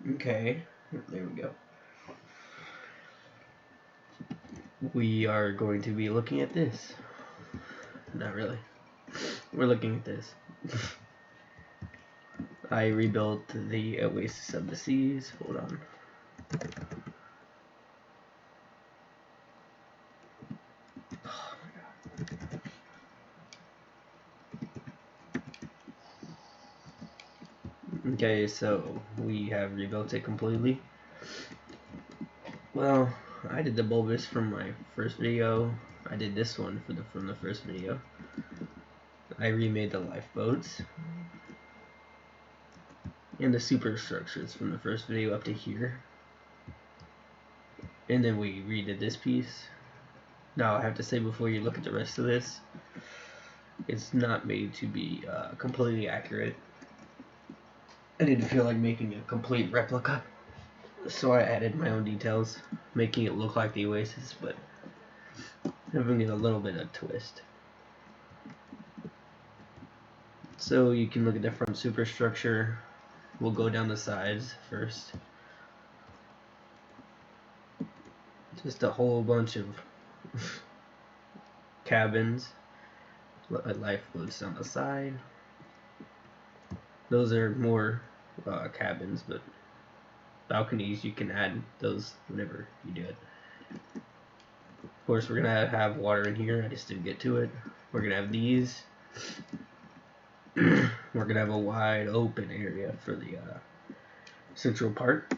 Okay, there we go. We are going to be looking at this. Not really. We're looking at this. I rebuilt the Oasis of the Seas. Hold on. Oh my god. Okay, so we have rebuilt it completely. Well, I did the bulbous from my first video. I did this one from the first video. I remade the lifeboats and the superstructures from the first video up to here. And then we redid this piece. Now I have to say before you look at the rest of this, it's not made to be completely accurate. I didn't feel like making a complete replica, so I added my own details, making it look like the Oasis, but having it a little bit of twist. So you can look at the front superstructure. We'll go down the sides first. Just a whole bunch of cabins, lifeboats on the side. Those are more cabins, but balconies, you can add those whenever you do it. Of course, we're gonna have water in here. I just didn't get to it. We're gonna have these. We're gonna have a wide open area for the central part.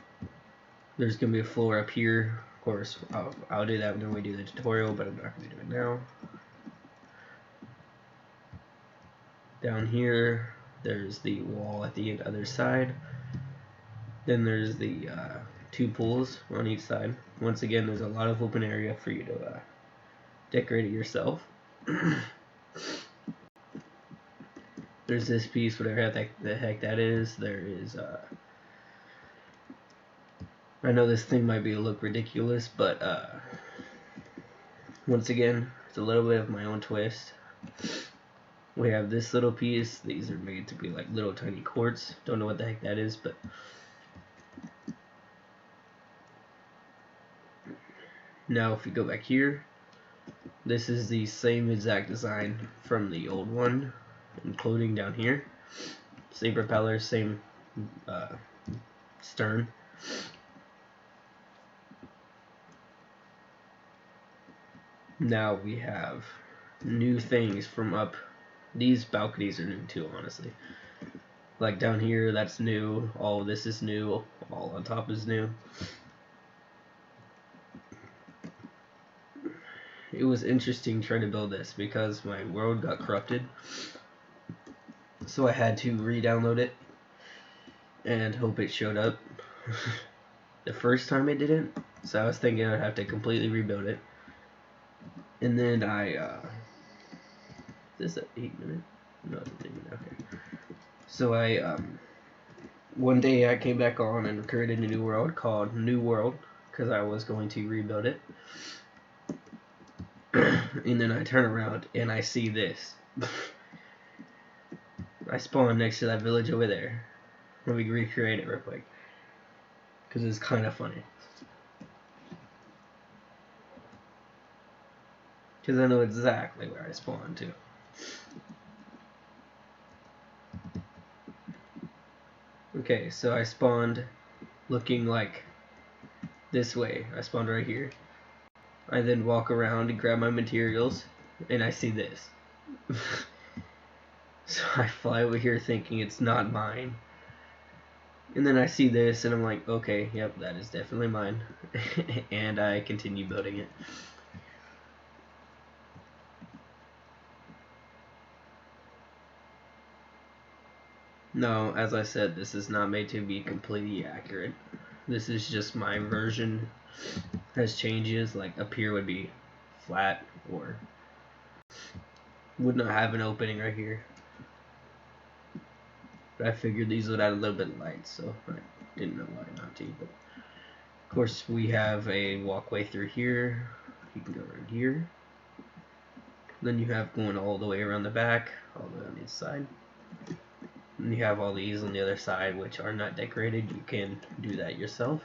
There's gonna be a floor up here. Of course, I'll do that when we do the tutorial, but I'm not gonna do it now. Down here, there's the wall at the other side. Then there's the two pools on each side. Once again, there's a lot of open area for you to decorate it yourself. There's this piece, whatever the heck that is. There is, I know this thing might look ridiculous, but once again, it's a little bit of my own twist. We have this little piece. These are made to be like little tiny quartz. Don't know what the heck that is, but now if we go back here, this is the same exact design from the old one, including down here. Same propeller, same stern. Now we have new things from up. These balconies are new too, honestly. Like down here, that's new. All of this is new. All on top is new. It was interesting trying to build this because my world got corrupted. So I had to re-download it and hope it showed up. The first time it didn't, so I was thinking I'd have to completely rebuild it. And then I, is this an 8 minute? No, it didn't even, okay. So I, one day I came back on and created a new world called New World, because I was going to rebuild it. And then I turn around and I see this. I spawned next to that village over there. Let me recreate it real quick, because it's kind of funny. Because I know exactly where I spawned to. Okay, so I spawned looking like this way. I spawned right here. I then walk around and grab my materials, and I see this. So I fly over here thinking it's not mine. And then I see this, and I'm like, okay, yep, that is definitely mine. And I continue building it. No, as I said, this is not made to be completely accurate. This is just my version. Has changes, like up here would be flat, or would not have an opening right here. But I figured these would add a little bit of light, so I didn't know why not to. But of course, we have a walkway through here. You can go right here. Then you have going all the way around the back, all the way on the inside. And you have all these on the other side which are not decorated. You can do that yourself.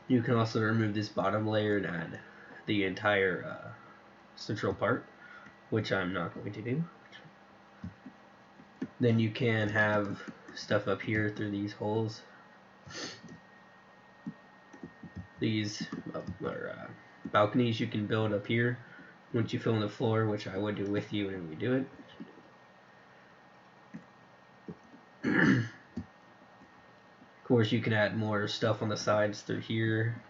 You can also remove this bottom layer and add the entire central part, which I'm not going to do. Then you can have stuff up here through these holes. These balconies you can build up here once you fill in the floor, which I would do with you whenever we do it. Of course, you can add more stuff on the sides through here,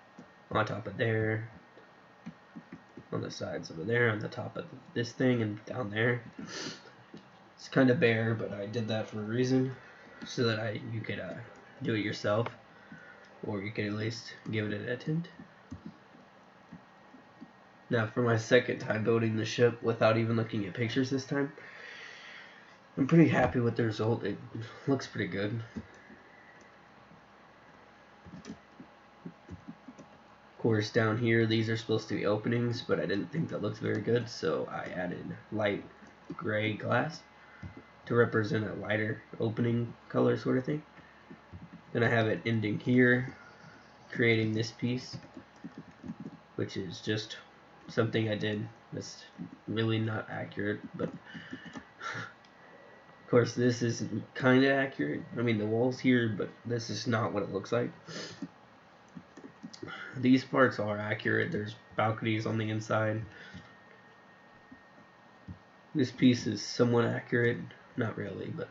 on top of there, on the sides over there, on the top of this thing, and down there. It's kind of bare, but I did that for a reason, so that you could do it yourself, or you could at least give it an attempt. Now, for my second time building the ship without even looking at pictures this time, I'm pretty happy with the result. It looks pretty good. Of course, down here, these are supposed to be openings, but I didn't think that looked very good, so I added light gray glass to represent a lighter opening color sort of thing. Then I have it ending here, creating this piece, which is just something I did that's really not accurate, but of course this is kind of accurate. I mean, the wall's here, but this is not what it looks like. These parts are accurate. There's balconies on the inside. This piece is somewhat accurate. Not really, but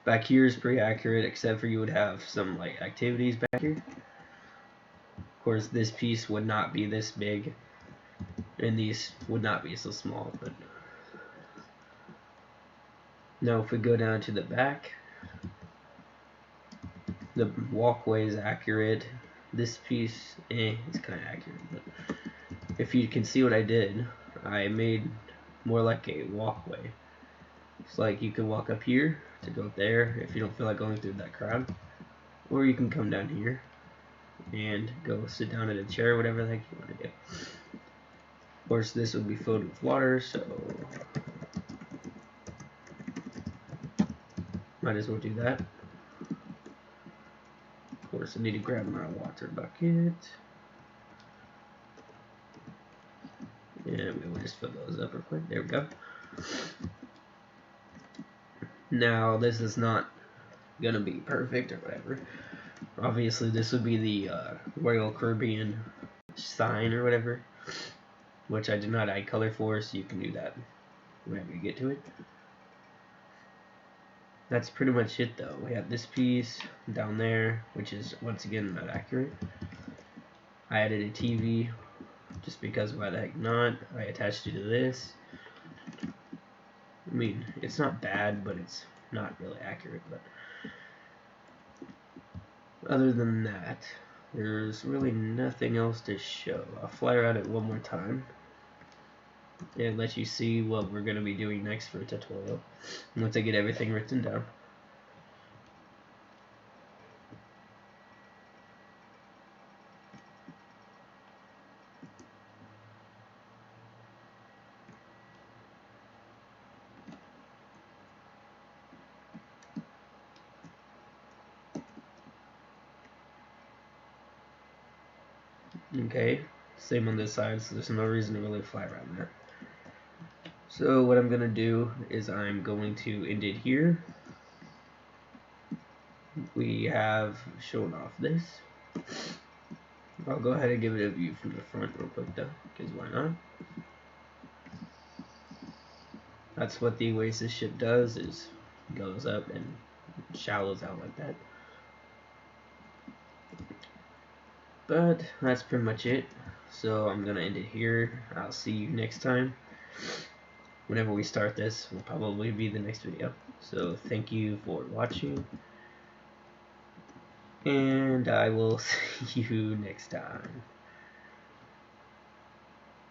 back here is pretty accurate, except for you would have some like activities back here. Of course, this piece would not be this big, and these would not be so small. But now if we go down to the back, the walkway is accurate. This piece, it's kind of accurate. But if you can see what I did, I made more like a walkway. It's like you can walk up here to go there if you don't feel like going through that crowd, or you can come down here and go sit down in a chair, whatever the heck you want to do. Of course, this would be filled with water, so might as well do that. Of course, I need to grab my water bucket, and we will just fill those up real quick. There we go. Now, this is not gonna be perfect or whatever. Obviously, this would be the Royal Caribbean sign or whatever, which I did not add color for, so you can do that whenever you get to it. That's pretty much it, though. We have this piece down there, which is once again not accurate. I added a TV just because why the heck not. I attached it to this. I mean, it's not bad, but it's not really accurate. But other than that, there's really nothing else to show. I'll fly around it one more time and let you see what we're going to be doing next for a tutorial once I get everything written down. Okay, same on this side, so there's no reason to really fly around there. So what I'm going to do is I'm going to end it here. We have shown off this. I'll go ahead and give it a view from the front real quick though, because why not? That's what the Oasis ship does, is goes up and shallows out like that. But that's pretty much it. So I'm going to end it here. I'll see you next time. Whenever we start this, will probably be the next video. So thank you for watching, and I will see you next time.